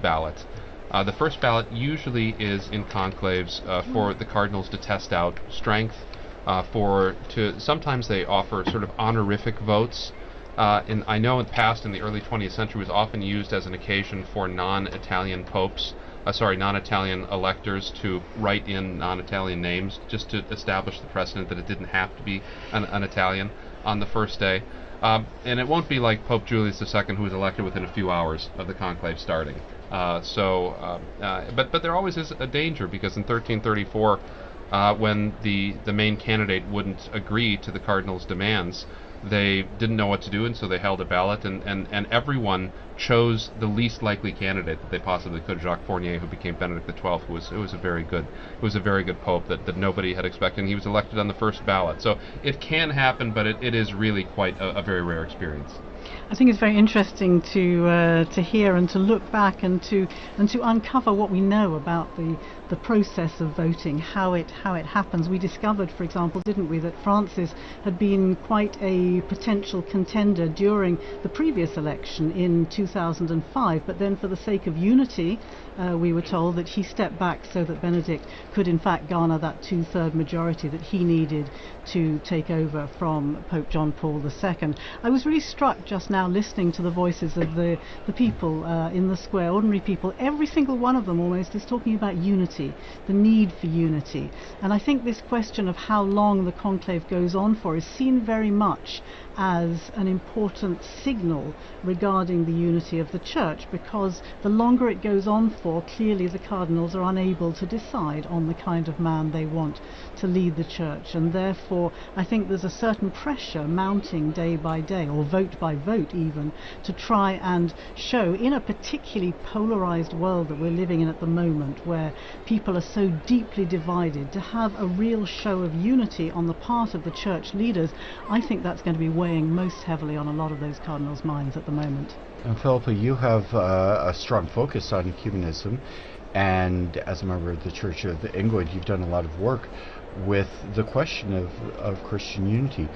ballot. The first ballot usually is in conclaves for the cardinals to test out strength. Sometimes they offer sort of honorific votes. I know in the past, in the early 20th century, was often used as an occasion for non-Italian electors to write in non-Italian names, just to establish the precedent that it didn't have to be an Italian on the first day. And it won't be like Pope Julius II, who was elected within a few hours of the conclave starting. But there always is a danger, because in 1334, when the main candidate wouldn't agree to the cardinals' demands, they didn't know what to do, and so they held a ballot, and everyone chose the least likely candidate that they possibly could. Jacques Fournier, who became Benedict XII, who was a very good pope that nobody had expected, and he was elected on the first ballot. So it can happen, but it is really quite a very rare experience. I think it's very interesting to hear and to look back and to uncover what we know about the process of voting, how it happens. We discovered, for example, didn't we, that Francis had been quite a potential contender during the previous election in 2005, but then for the sake of unity, we were told that he stepped back so that Benedict could in fact garner that 2/3 majority that he needed to take over from Pope John Paul II. I was really struck just now listening to the voices of the people in the square, ordinary people. Every single one of them almost is talking about unity, the need for unity. And I think this question of how long the conclave goes on for is seen very much as an important signal regarding the unity of the Church, because the longer it goes on for, clearly the cardinals are unable to decide on the kind of man they want to lead the Church, and therefore I think there's a certain pressure mounting day by day, or vote by vote even, to try and show, in a particularly polarized world that we're living in at the moment, where people are so deeply divided, to have a real show of unity on the part of the Church leaders. I think that's going to be weighing most heavily on a lot of those cardinals' minds at the moment. And Philippa, you have a strong focus on ecumenism, and as a member of the Church of England, you've done a lot of work with the question of Christian unity.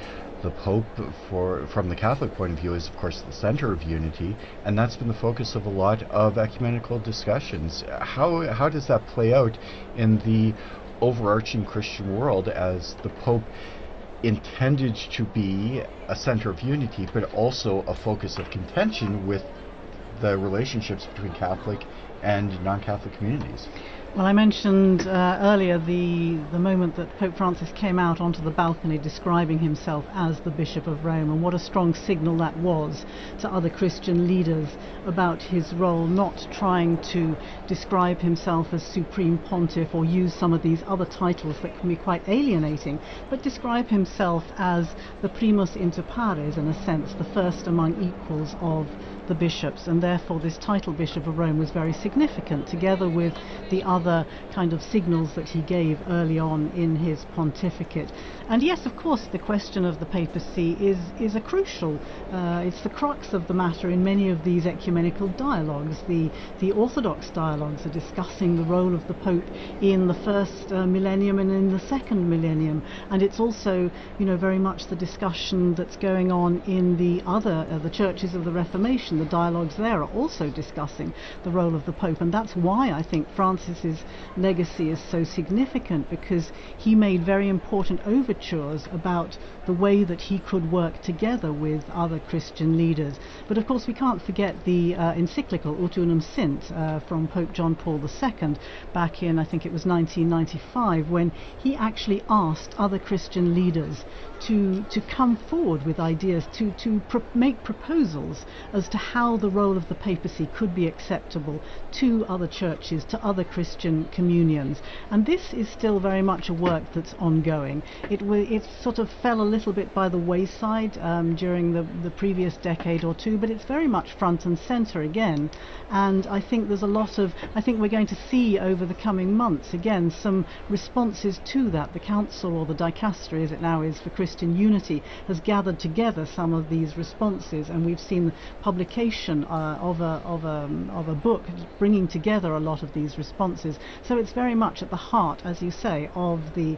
The Pope, from the Catholic point of view, is of course the center of unity, and that's been the focus of a lot of ecumenical discussions. How does that play out in the overarching Christian world, as the Pope intended to be a center of unity, but also a focus of contention with the relationships between Catholic and non-Catholic communities? Well, I mentioned earlier the moment that Pope Francis came out onto the balcony describing himself as the Bishop of Rome, and what a strong signal that was to other Christian leaders about his role, not trying to describe himself as Supreme Pontiff or use some of these other titles that can be quite alienating, but describe himself as the primus inter pares, in a sense, the first among equals of the bishops, and therefore this title Bishop of Rome was very significant, together with the other kind of signals that he gave early on in his pontificate. And yes, of course, the question of the papacy is a crucial, it's the crux of the matter in many of these ecumenical dialogues. The Orthodox dialogues are discussing the role of the Pope in the first millennium and in the second millennium, and it's also, very much the discussion that's going on in the other the churches of the Reformation. The dialogues there are also discussing the role of the Pope, and that's why I think Francis's legacy is so significant, because he made very important overtures about the way that he could work together with other Christian leaders. But of course we can't forget the encyclical Ut Unum Sint from Pope John Paul II back in, I think it was 1995, when he actually asked other Christian leaders to come forward with ideas, to make proposals as to how the role of the papacy could be acceptable to other churches, to other Christian communions. And this is still very much a work that's ongoing. It sort of fell a little bit by the wayside during the previous decade or two, but it's very much front and center again. And I think there's I think we're going to see over the coming months again some responses to that. The Council, or the Dicastery as it now is for Christian Unity, has gathered together some of these responses, and we've seen publications publication of a book bringing together a lot of these responses. So it's very much at the heart, as you say, of the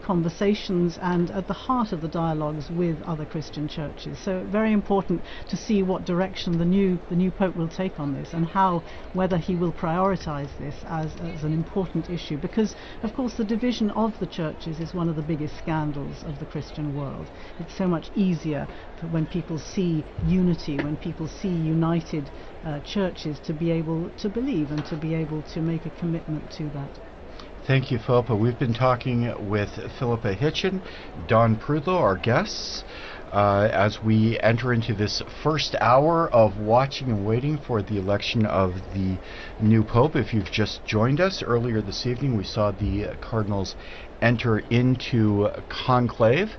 conversations and at the heart of the dialogues with other Christian churches. So very important to see what direction the new Pope will take on this, and whether he will prioritize this as an important issue, because of course the division of the churches is one of the biggest scandals of the Christian world. It's so much easier when people see unity, when people see united churches, to be able to believe and to be able to make a commitment to that. Thank you, Philippa. We've been talking with Philippa Hitchen, Don Prudlow, our guests, as we enter into this first hour of watching and waiting for the election of the new Pope. If you've just joined us, earlier this evening we saw the cardinals enter into conclave,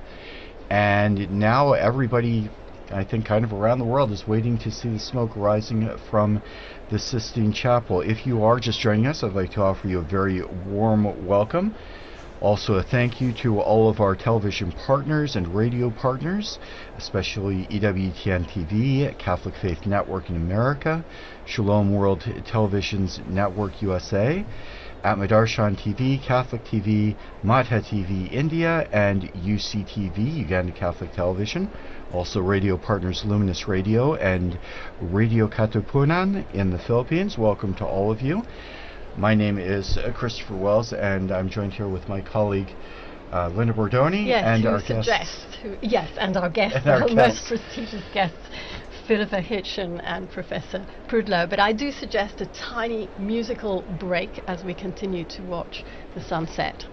and now everybody, I think, kind of around the world is waiting to see the smoke rising from the Sistine Chapel. If you are just joining us, I'd like to offer you a very warm welcome. Also, a thank you to all of our television partners and radio partners, especially EWTN TV, Catholic Faith Network in America, Shalom World Television's Network USA, Atmadarshan TV, Catholic TV, Madha TV India, and UCTV, Uganda Catholic Television. Also radio partners Luminous Radio and Radio Katipunan in the Philippines. Welcome to all of you. My name is Christopher Wells, and I'm joined here with my colleague Linda Bordoni, and our guest. And our guest, our most prestigious guests, Philippa Hitchen and Professor Prudlow. But I do suggest a tiny musical break as we continue to watch the sunset.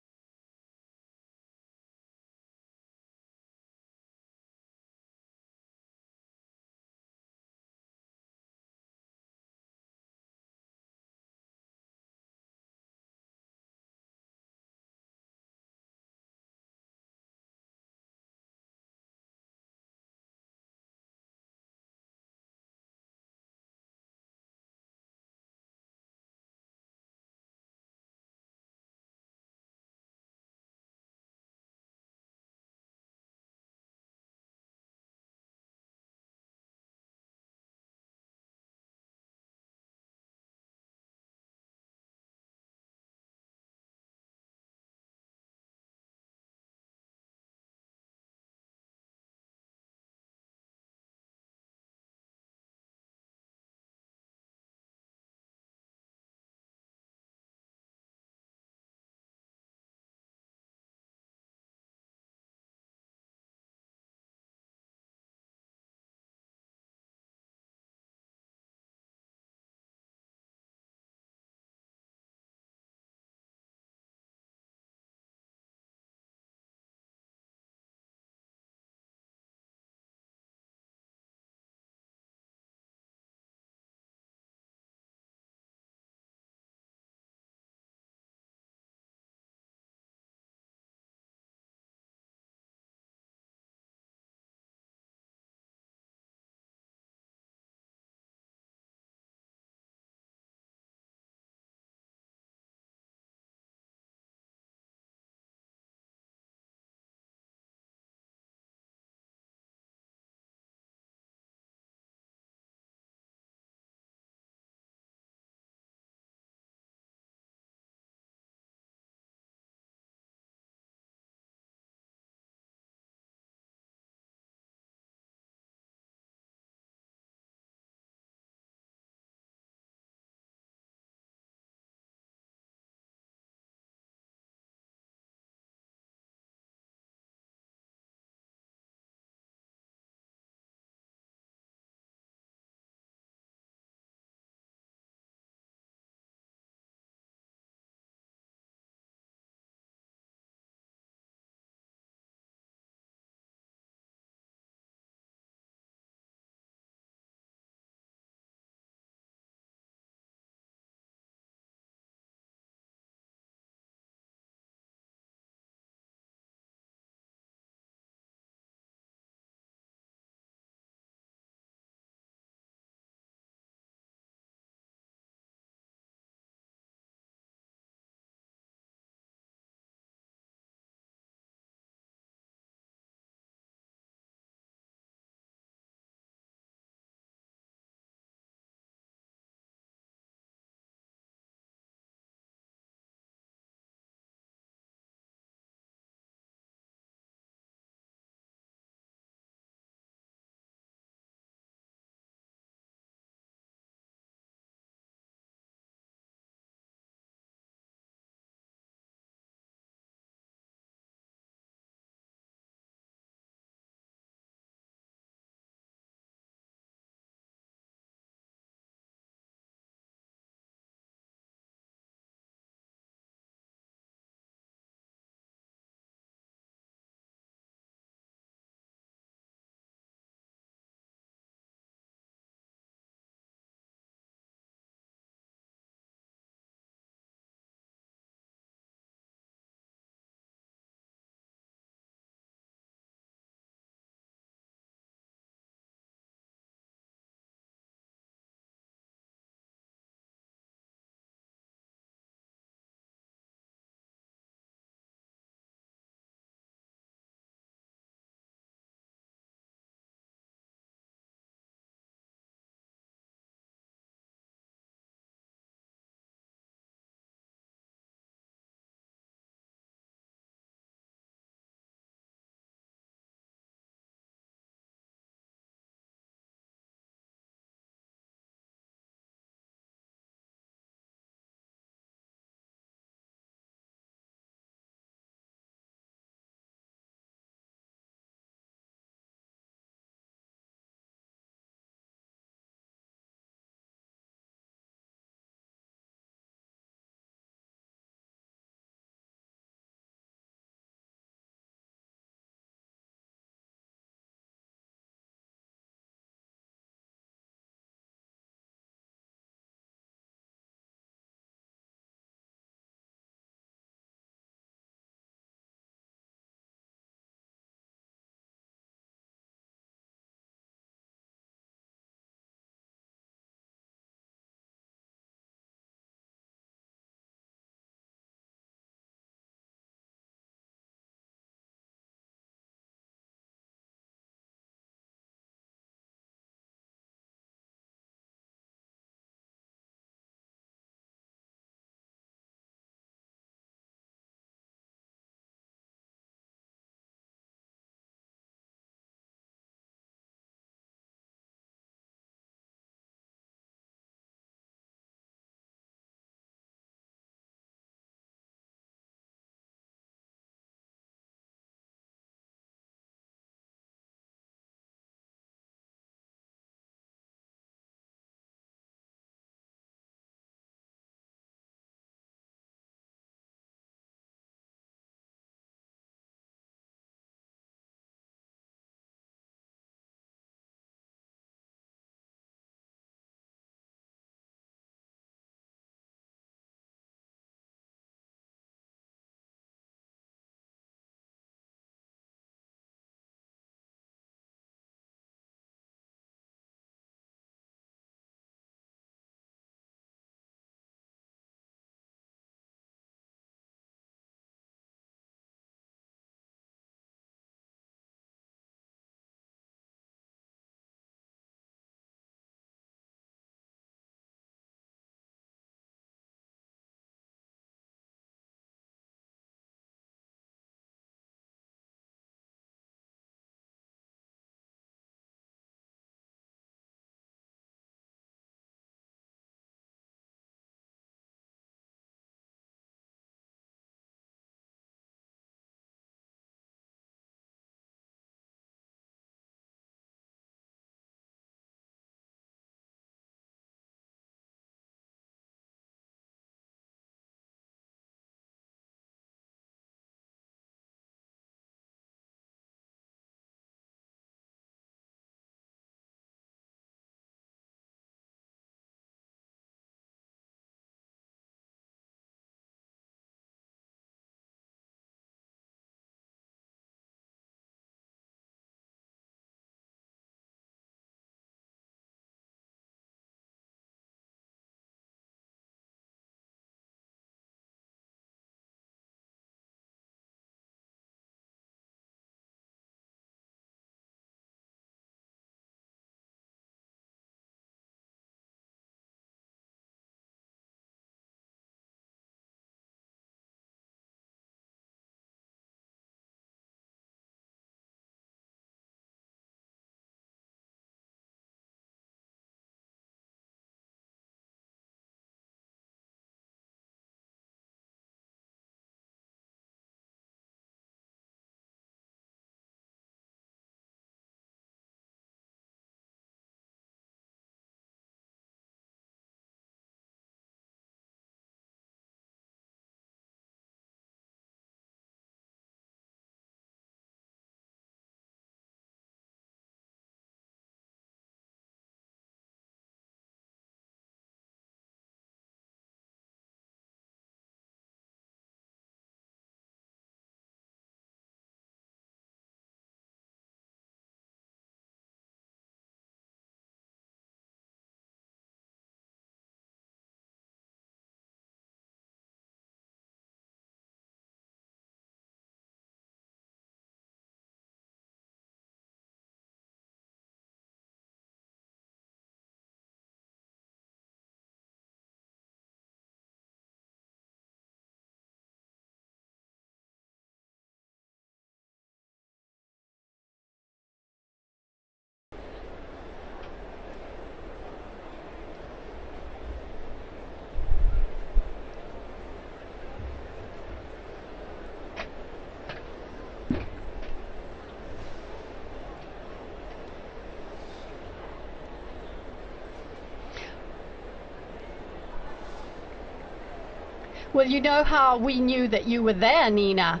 Well, you know how we knew that you were there, Nina?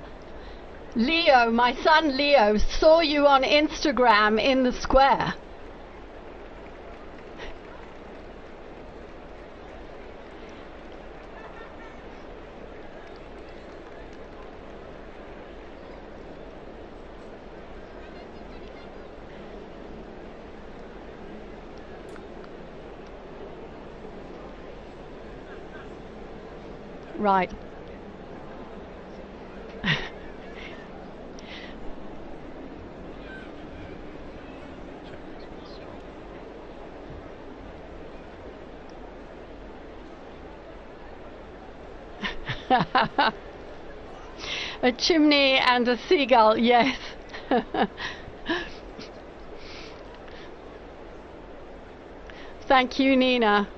Leo, my son Leo, saw you on Instagram in the square. Right. A chimney and a seagull, yes. Thank you, Nina.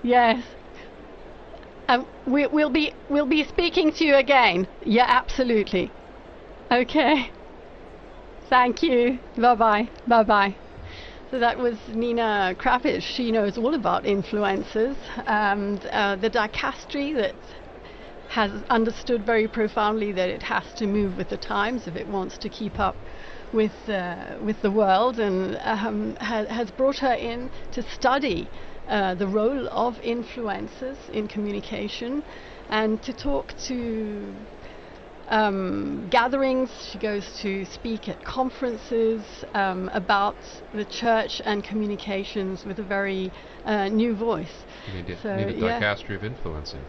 Yes. We'll be speaking to you again. Yeah, absolutely. Okay. Thank you. Bye-bye. Bye-bye. So that was Nina Kravish. She knows all about influencers and the dicastery that has understood very profoundly that it has to move with the times if it wants to keep up with the world, and has brought her in to study the role of influencers in communication and to talk to gatherings. She goes to speak at conferences about the church and communications with a very new voice. You need a dicastery of influencing.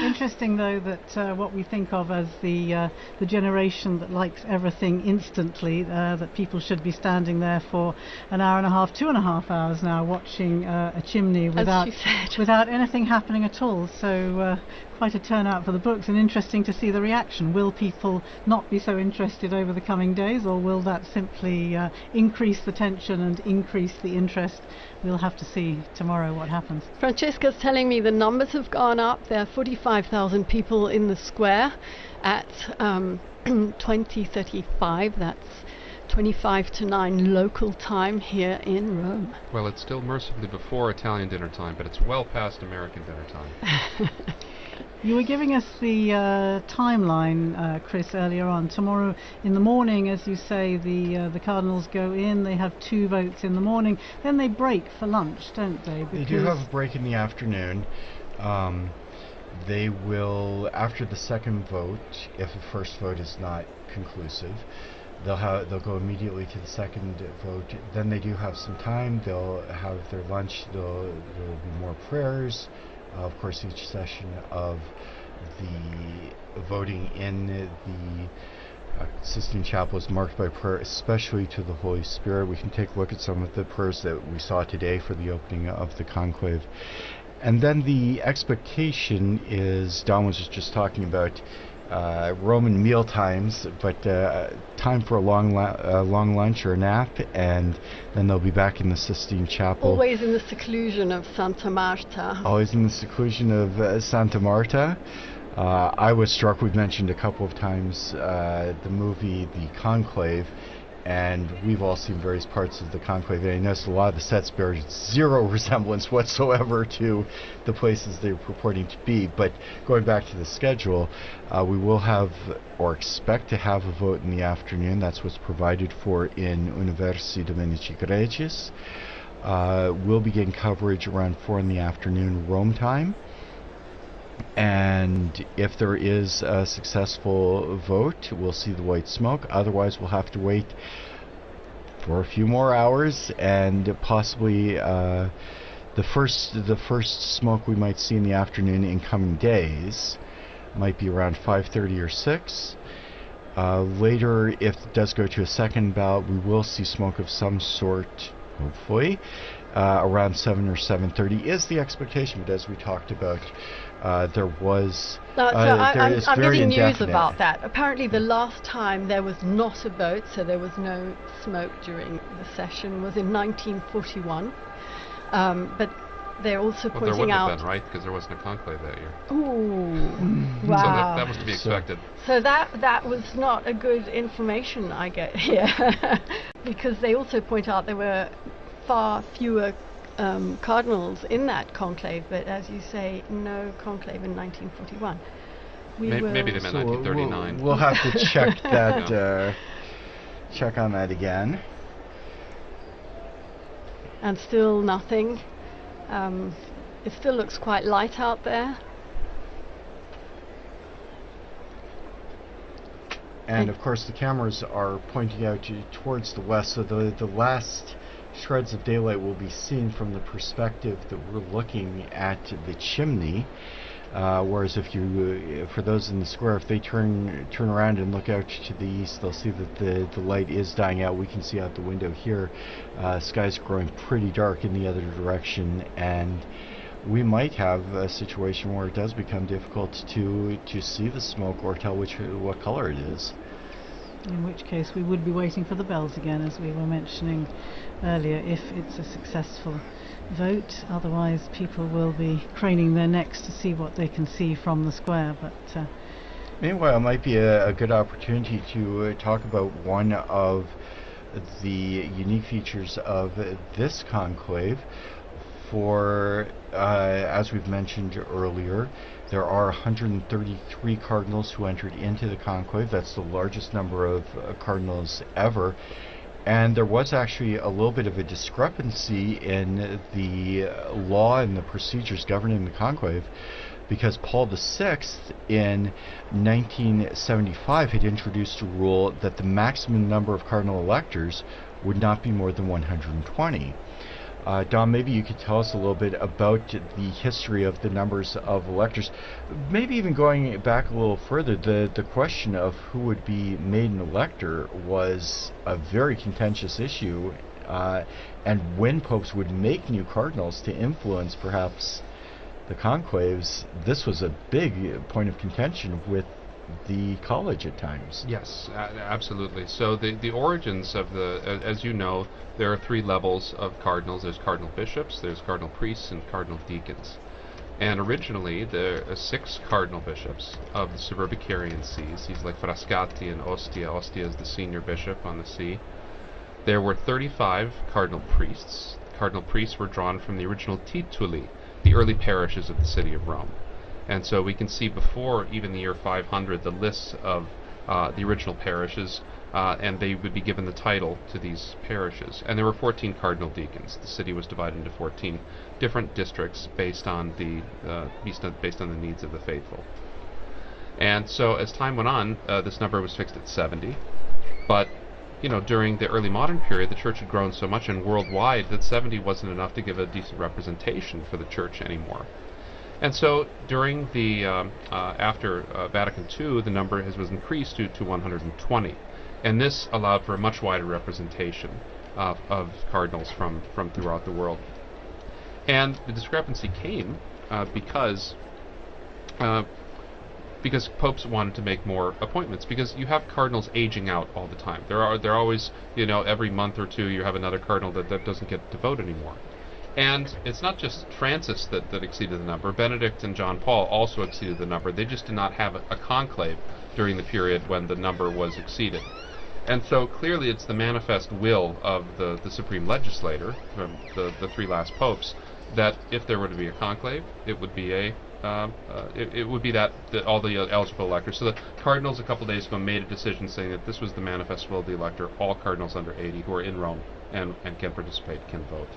Interesting, though, that what we think of as the generation that likes everything instantly, that people should be standing there for an hour and a half, 2.5 hours now, watching a chimney without anything happening at all. So quite a turnout for the books, and interesting to see the reaction. Will people not be so interested over the coming days, or will that simply increase the tension and increase the interest? We'll have to see tomorrow what happens. Francesca's telling me the numbers have gone up. There are 45,000 people in the square at 20:35. That's 25 to 9 local time here in Rome. Well, it's still mercifully before Italian dinner time, but it's well past American dinner time. You were giving us the timeline, Chris, earlier on. Tomorrow in the morning, as you say, the cardinals go in. They have 2 votes in the morning. Then they break for lunch, don't they? They do have a break in the afternoon. They will, after the second vote, if the first vote is not conclusive, they'll go immediately to the second vote. Then they do have some time. They'll have their lunch. There will be more prayers. Of course, each session of the voting in the Sistine Chapel is marked by prayer, especially to the Holy Spirit. We can take a look at some of the prayers that we saw today for the opening of the conclave. And then the expectation is, Don was just talking about Roman meal times, but time for a long lunch or a nap, and then they'll be back in the Sistine Chapel. Always in the seclusion of Santa Marta. Always in the seclusion of Santa Marta. I was struck, we've mentioned a couple of times the movie The Conclave, and we've all seen various parts of the conclave, and I noticed a lot of the sets bear zero resemblance whatsoever to the places they're purporting to be. But going back to the schedule, we will have, or expect to have, a vote in the afternoon. That's what's provided for in Universi Dominici Gregis. We'll begin coverage around 4 in the afternoon Rome time. And if there is a successful vote, we'll see the white smoke. Otherwise, we'll have to wait for a few more hours, and possibly the first smoke we might see in the afternoon in coming days might be around 5:30 or 6. Later, if it does go to a second ballot, we will see smoke of some sort, hopefully, around 7 or 7:30 is the expectation. But as we talked about, there was... I'm getting news about that. Apparently the last time there was not a vote, so there was no smoke during the session, was in 1941. But they're also pointing out... There wouldn't have been, right? Because there wasn't a conclave that year. Ooh, wow. So that was to be expected. So that was not a good information I get here. Because they also point out there were far fewer cardinals in that conclave, but as you say, no conclave in 1941. Maybe they meant 1939. We'll have to check that. Check on that again. And still nothing. It still looks quite light out there. And of course the cameras are pointing out towards the west, so the last shreds of daylight will be seen from the perspective that we're looking at the chimney. Whereas if you, for those in the square, if they turn around and look out to the east, they'll see that the light is dying out. We can see out the window here, sky's growing pretty dark in the other direction, and we might have a situation where it does become difficult to see the smoke or tell what color it is. In which case we would be waiting for the bells again, as we were mentioning earlier, if it's a successful vote. Otherwise people will be craning their necks to see what they can see from the square. But meanwhile, it might be a good opportunity to talk about one of the unique features of this conclave. For as we've mentioned earlier, there are 133 cardinals who entered into the conclave. That's the largest number of cardinals ever. And there was actually a little bit of a discrepancy in the law and the procedures governing the conclave, because Paul VI in 1975 had introduced a rule that the maximum number of cardinal electors would not be more than 120. Don, maybe you could tell us a little bit about the history of the numbers of electors. Maybe even going back a little further, the question of who would be made an elector was a very contentious issue, and when popes would make new cardinals to influence perhaps the conclaves, this was a big point of contention with the college at times. Yes, absolutely. So the origins of as you know, there are three levels of cardinals. There's cardinal bishops, there's cardinal priests, and cardinal deacons. And originally, there are 6 cardinal bishops of the Suburbicarian sees. He's like Frascati and Ostia. Ostia is the senior bishop on the see. There were 35 cardinal priests. Cardinal priests were drawn from the original tituli, the early parishes of the city of Rome. And so we can see before even the year 500 the lists of the original parishes, and they would be given the title to these parishes. And there were 14 cardinal deacons. The city was divided into 14 different districts based on the needs of the faithful. And so as time went on, this number was fixed at 70. But during the early modern period, the church had grown so much and worldwide that 70 wasn't enough to give a decent representation for the church anymore. And so during the after Vatican II, the number was increased to 120, and this allowed for a much wider representation of cardinals from throughout the world. And the discrepancy came because popes wanted to make more appointments, because you have cardinals aging out all the time. They're always, every month or two you have another cardinal that doesn't get to vote anymore. And it's not just Francis that exceeded the number. Benedict and John Paul also exceeded the number. They just did not have a conclave during the period when the number was exceeded. And so clearly it's the manifest will of the supreme legislator, the 3 last popes, that if there were to be a conclave, it would be all the eligible electors. So the cardinals a couple days ago made a decision saying that this was the manifest will of the elector. All cardinals under 80 who are in Rome and can participate can vote.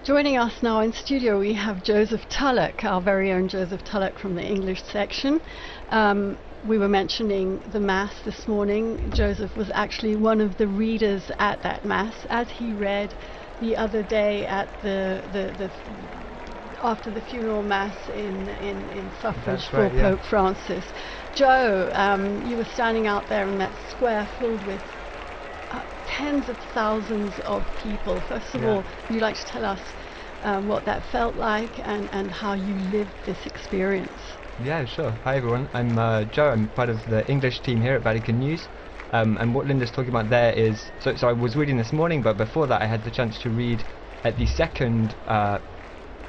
Joining us now in studio, we have Joseph Tulloch, our very own Joseph Tulloch from the English section. We were mentioning the Mass this morning. Joseph was actually one of the readers at that Mass, as he read the other day at the after the funeral Mass in suffrage for Pope Francis. Joe, you were standing out there in that square filled with tens of thousands of people. First of all, would you like to tell us what that felt like and how you lived this experience? Yeah, sure. Hi everyone, I'm Joe. I'm part of the English team here at Vatican News. And what Linda's talking about there is, so I was reading this morning, but before that I had the chance to read at the second,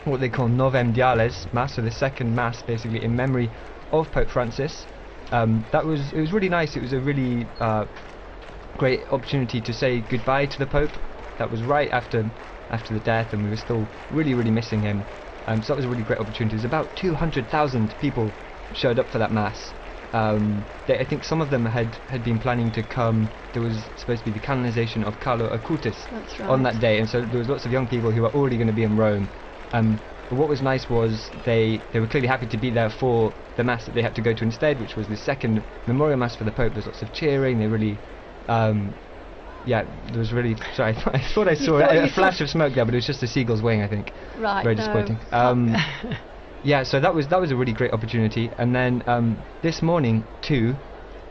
what they call Novem Diales Mass, so the second Mass basically in memory of Pope Francis. It was really nice. It was a really great opportunity to say goodbye to the Pope, that was right after the death, and we were still really missing him. So that was a really great opportunity. There's about 200,000 people showed up for that mass. I think some of them had been planning to come. There was supposed to be the canonization of Carlo Acutis on that day, and so there was lots of young people who were already going to be in Rome. But what was nice was they were clearly happy to be there for the mass that they had to go to instead, which was the second memorial mass for the Pope. There's lots of cheering. They really, there was really. Sorry, I thought I saw a flash of smoke there, but it was just a seagull's wing, I think. Right. Very disappointing. Yeah, so that was a really great opportunity. And then this morning too,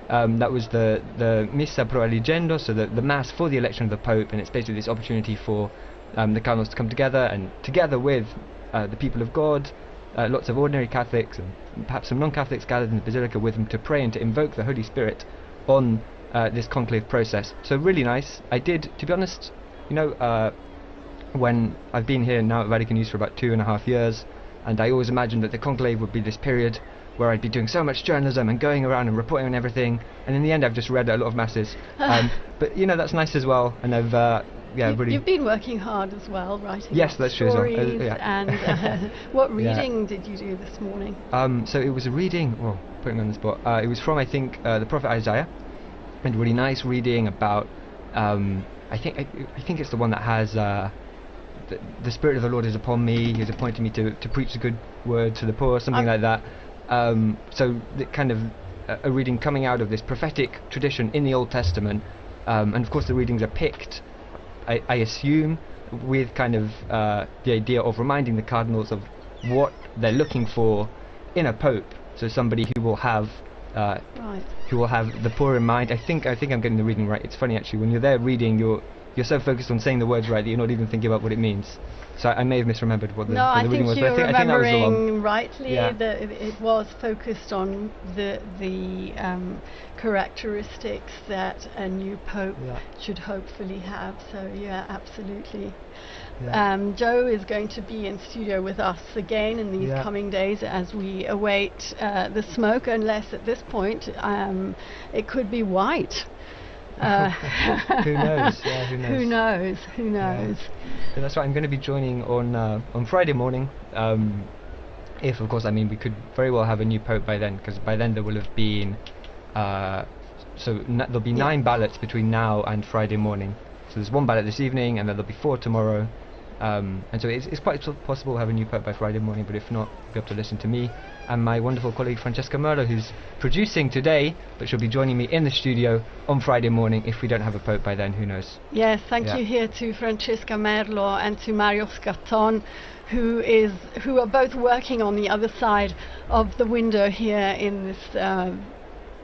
that was the Missa pro Eligendo, so the mass for the election of the Pope, and it's basically this opportunity for the cardinals to come together, and together with the people of God, lots of ordinary Catholics and perhaps some non-Catholics gathered in the Basilica with them to pray and to invoke the Holy Spirit on this conclave process. So really nice. I did, to be honest, when I've been here now at Vatican News for about 2.5 years, and I always imagined that the conclave would be this period where I'd be doing so much journalism and going around and reporting on everything, and in the end I've just read a lot of masses. But that's nice as well, and I've really... You've been working hard as well, writing that's true as well. And what reading did you do this morning? So it was a reading, putting me on the spot, it was from, I think, the prophet Isaiah, and really nice reading about, I think it's the one that has... the Spirit of the Lord is upon me, He has appointed me to preach the good word to the poor, something like that. So the kind of a reading coming out of this prophetic tradition in the Old Testament, and of course the readings are picked, I assume, with kind of the idea of reminding the cardinals of what they're looking for in a pope. So somebody who will have the poor in mind. I think I'm getting the reading right. It's funny actually, when you're there reading, you're so focused on saying the words right that you're not even thinking about what it means. So I may have misremembered what the reading was. No, I think you're remembering rightly. That it was focused on the characteristics that a new pope should hopefully have. So absolutely. Joe is going to be in studio with us again in these coming days as we await the smoke, unless at this point it could be white. Who knows? Who knows? Who knows? So that's right. I'm going to be joining on Friday morning. If, of course, we could very well have a new pope by then, because by then there will have been there'll be 9 ballots between now and Friday morning. So there's 1 ballot this evening, and then there'll be 4 tomorrow. And so it's quite possible to have a new pope by Friday morning, but if not, you'll be able to listen to me and my wonderful colleague Francesca Merlo, who's producing today, but she'll be joining me in the studio on Friday morning. If we don't have a pope by then, who knows? Yes, thank you here to Francesca Merlo and to Mario Scatton, who are both working on the other side of the window here in this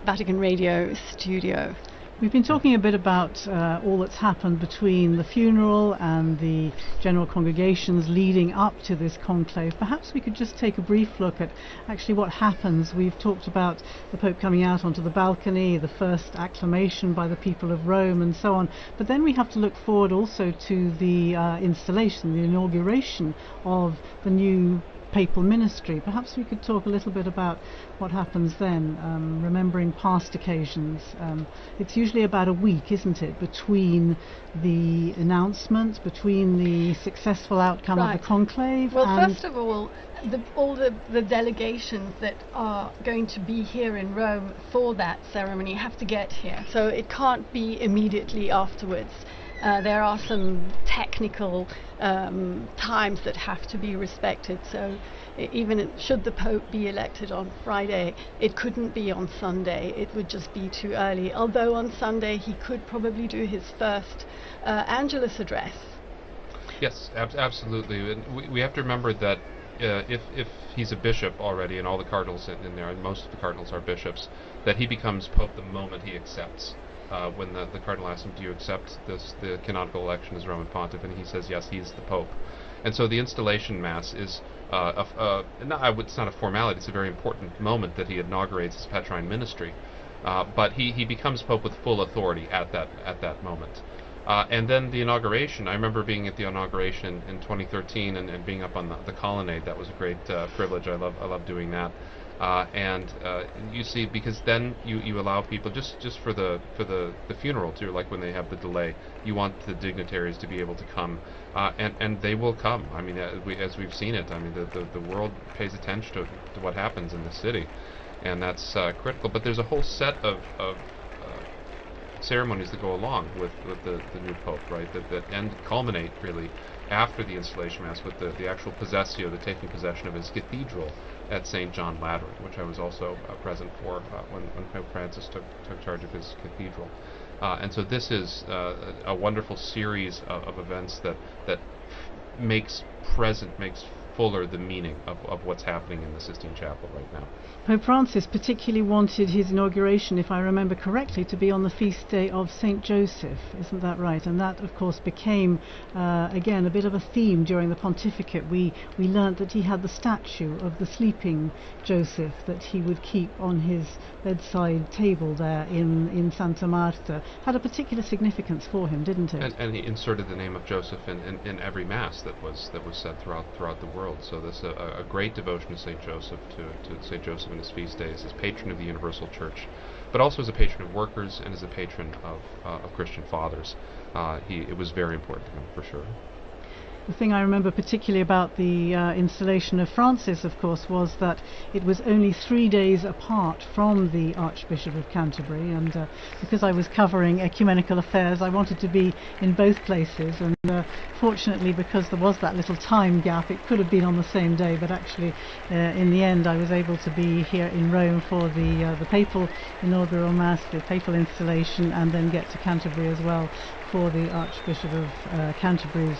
Vatican Radio studio. We've been talking a bit about all that's happened between the funeral and the general congregations leading up to this conclave. Perhaps we could just take a brief look at actually what happens. We've talked about the Pope coming out onto the balcony, the first acclamation by the people of Rome and so on, but then we have to look forward also to the installation, the inauguration of the new papal ministry. Perhaps we could talk a little bit about what happens then, remembering past occasions. It's usually about a week, isn't it, between the announcement, between the successful outcome of the conclave. Well, first of all, all the delegations that are going to be here in Rome for that ceremony have to get here, so it can't be immediately afterwards. There are some technical times that have to be respected, so even should the Pope be elected on Friday, it couldn't be on Sunday. It would just be too early, although on Sunday he could probably do his first Angelus address. Yes, absolutely. And we have to remember that if he's a bishop already, and all the cardinals in there, and most of the cardinals are bishops, that he becomes Pope the moment he accepts. When the cardinal asks him, do you accept the canonical election as Roman Pontiff, and he says yes, he's the Pope. And so the installation Mass is, it's not a formality, it's a very important moment that he inaugurates his Petrine ministry. But he becomes Pope with full authority at that moment. And then the inauguration, I remember being at the inauguration in 2013 and being up on the colonnade. That was a great privilege. I love doing that. And you see, because then you allow people just for the funeral too, like when they have the delay, you want the dignitaries to be able to come, and they will come. I mean, as we've seen it, I mean, the world pays attention to what happens in the city, and that's critical. But there's a whole set of ceremonies that go along with the new pope, right? That culminate really after the installation mass with the actual possessio, the taking possession of his cathedral at St. John Lateran, which I was also present for when Pope Francis took charge of his cathedral. And so this is a wonderful series of events that makes fuller the meaning of what's happening in the Sistine Chapel right now. Pope Francis particularly wanted his inauguration, if I remember correctly, to be on the feast day of St. Joseph, isn't that right? And that, of course, became, again, a bit of a theme during the pontificate. We learnt that he had the statue of the sleeping Joseph that he would keep on his bedside table there in Santa Marta. Had a particular significance for him, didn't it? And he inserted the name of Joseph in every Mass that was said throughout the world. So this a great devotion to St. Joseph, to St. Joseph in his feast days, as patron of the Universal Church, but also as a patron of workers and as a patron of Christian fathers. It was very important to him, for sure. The thing I remember particularly about the installation of Francis, of course, was that it was only 3 days apart from the Archbishop of Canterbury, and because I was covering ecumenical affairs, I wanted to be in both places, and fortunately, because there was that little time gap, it could have been on the same day, but actually in the end I was able to be here in Rome for the papal inaugural Mass, the papal installation, and then get to Canterbury as well for the Archbishop of Canterbury's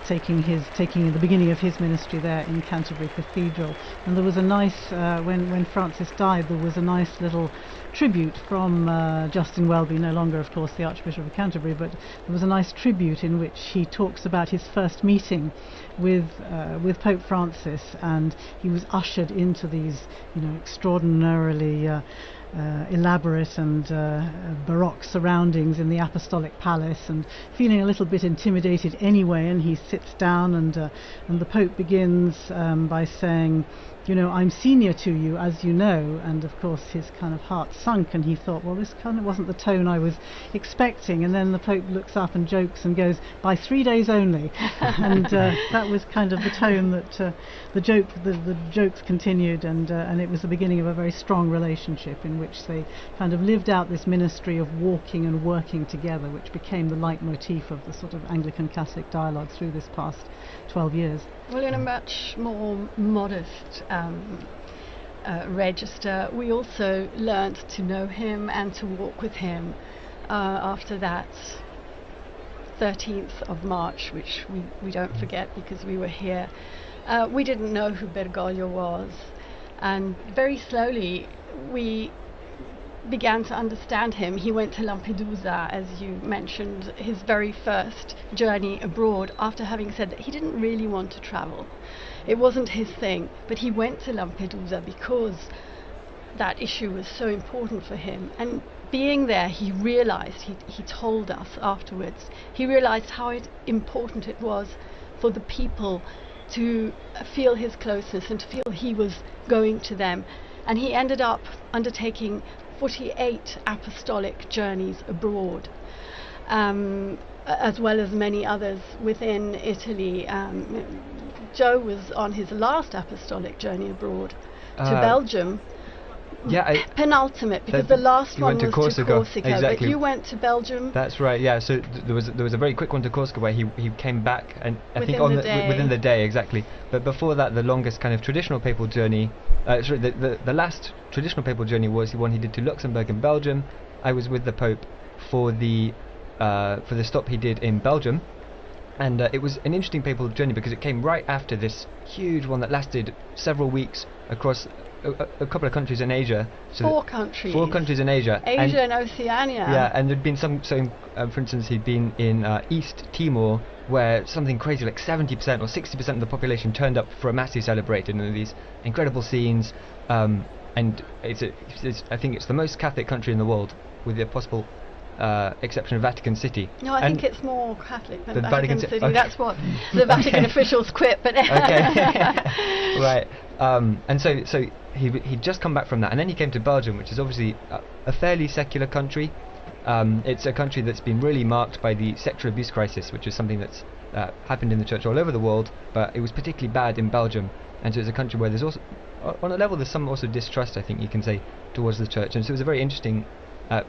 taking the beginning of his ministry there in Canterbury Cathedral. And there was a nice, when Francis died, there was a nice little tribute from Justin Welby, no longer of course the Archbishop of Canterbury, but there was a nice tribute in which he talks about his first meeting with Pope Francis, and he was ushered into these, extraordinarily elaborate and baroque surroundings in the apostolic palace, and feeling a little bit intimidated anyway, and he sits down, and the Pope begins by saying, I'm senior to you, as you know, and of course his kind of heart sunk, and he thought, well, this kind of wasn't the tone I was expecting. And then the Pope looks up and jokes and goes, by 3 days only. And that was kind of the tone that the jokes continued, and it was the beginning of a very strong relationship in which they kind of lived out this ministry of walking and working together, which became the leitmotif of the sort of Anglican Catholic dialogue through this past 12 years. Well, in a much more modest register, we also learnt to know him and to walk with him after that 13th of March, which we don't forget because we were here. We didn't know who Bergoglio was, and very slowly we began to understand him. He went to Lampedusa, as you mentioned, his very first journey abroad, after having said that he didn't really want to travel. It wasn't his thing, but he went to Lampedusa because that issue was so important for him. And being there, he realized, he told us afterwards, he realized how important it was for the people to feel his closeness and to feel he was going to them. And he ended up undertaking 48 apostolic journeys abroad, as well as many others within Italy. Joe was on his last apostolic journey abroad to Belgium. Penultimate, because the last one was to Corsica. Exactly. But you went to Belgium. That's right. Yeah. So there was a very quick one to Corsica where he came back, and I think within the day, exactly. But before that, the longest kind of traditional papal journey, the last traditional papal journey was the one he did to Luxembourg and Belgium. I was with the Pope for the stop he did in Belgium, and it was an interesting papal journey because it came right after this huge one that lasted several weeks across a couple of countries in Asia. So 4 countries. 4 countries in Asia. Asia and Oceania. Yeah, and there'd been some, for instance, he'd been in East Timor, where something crazy like 70% or 60% of the population turned up for a mass he celebrated, and these incredible scenes. And I think it's the most Catholic country in the world, with the possible exception of Vatican City. No, I think it's more Catholic than the Vatican City. Okay. That's what the Vatican officials quit. But Right. And so he'd just come back from that, and then he came to Belgium, which is obviously a fairly secular country. It's a country that's been really marked by the sexual abuse crisis, which is something that's happened in the church all over the world, but it was particularly bad in Belgium. And so it's a country where there's also, on a level, there's some also distrust, I think you can say, towards the church. And so it was a very interesting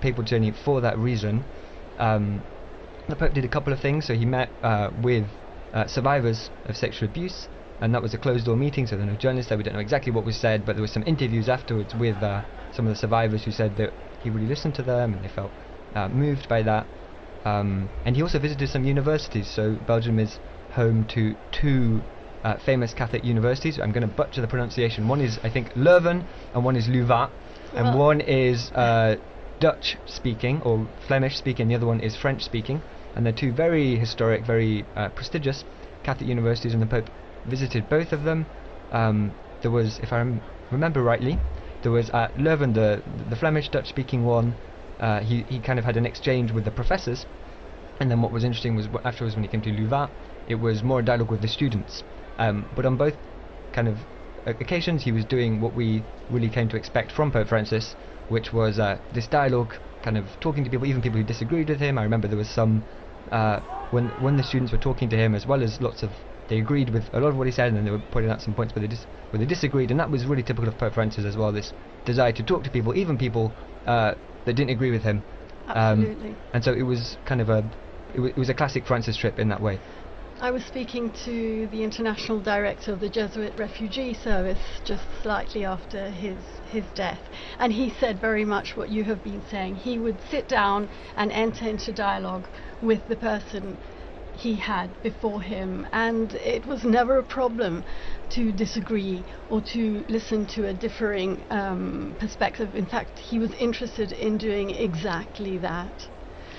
papal journey for that reason. The Pope did a couple of things. So he met with survivors of sexual abuse, and that was a closed-door meeting, so there were no journalists there. We don't know exactly what was said, but there were some interviews afterwards with some of the survivors who said that he really listened to them, and they felt moved by that. And he also visited some universities. So Belgium is home to two famous Catholic universities. I'm going to butcher the pronunciation. One is, I think, Leuven, and one is Louvain, and one is Dutch-speaking or Flemish-speaking. The other one is French-speaking, and they're two very historic, very prestigious Catholic universities, and the Pope visited both of them. There was, if I remember rightly, there was at Leuven, the Flemish Dutch-speaking one. He kind of had an exchange with the professors, and then what was interesting was afterwards when he came to Louvain, it was more a dialogue with the students. But on both kind of occasions, he was doing what we really came to expect from Pope Francis, which was this dialogue, kind of talking to people, even people who disagreed with him. I remember there was some when the students were talking to him, as well as they agreed with a lot of what he said, and then they were pointing out some points where they disagreed, and that was really typical of Pope Francis as well, this desire to talk to people, even people that didn't agree with him. Absolutely. And so it was kind of it was a classic Francis trip in that way. I was speaking to the international director of the Jesuit refugee service just slightly after his death, and he said very much what you have been saying. He would sit down and enter into dialogue with the person he had before him, and it was never a problem to disagree or to listen to a differing perspective. In fact, he was interested in doing exactly that.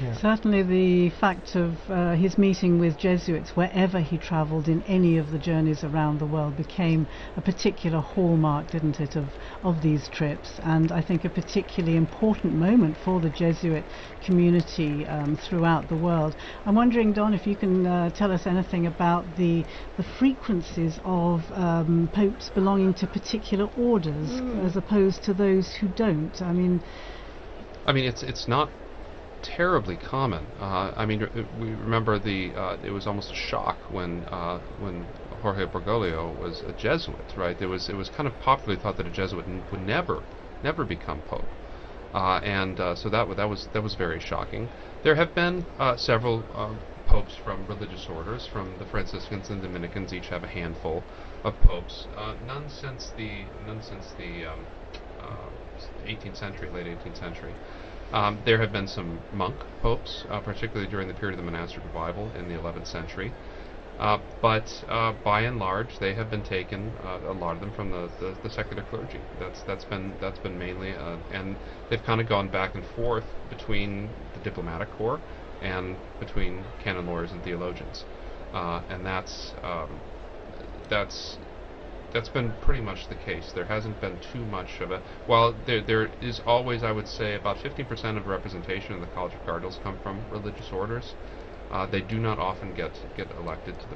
Yeah. Certainly the fact of his meeting with Jesuits wherever he travelled in any of the journeys around the world became a particular hallmark, didn't it, of these trips, and I think a particularly important moment for the Jesuit community throughout the world. I'm wondering, Don, if you can tell us anything about the frequencies of popes belonging to particular orders as opposed to those who don't. I mean it's not terribly common. We remember it was almost a shock when Jorge Bergoglio was a Jesuit, right? It was kind of popularly thought that a Jesuit would never become pope, so that was very shocking. There have been several popes from religious orders. From the Franciscans and Dominicans, each have a handful of popes. None since the 18th century, late 18th century. There have been some monk popes, particularly during the period of the monastic revival in the 11th century. But by and large, they have been taken, a lot of them, from the secular clergy. That's been mainly, and they've kind of gone back and forth between the diplomatic corps and between canon lawyers and theologians, and that's been pretty much the case. There hasn't been too much of a... Well, there is always, I would say, about 15% of representation in the College of Cardinals come from religious orders. They do not often get elected to the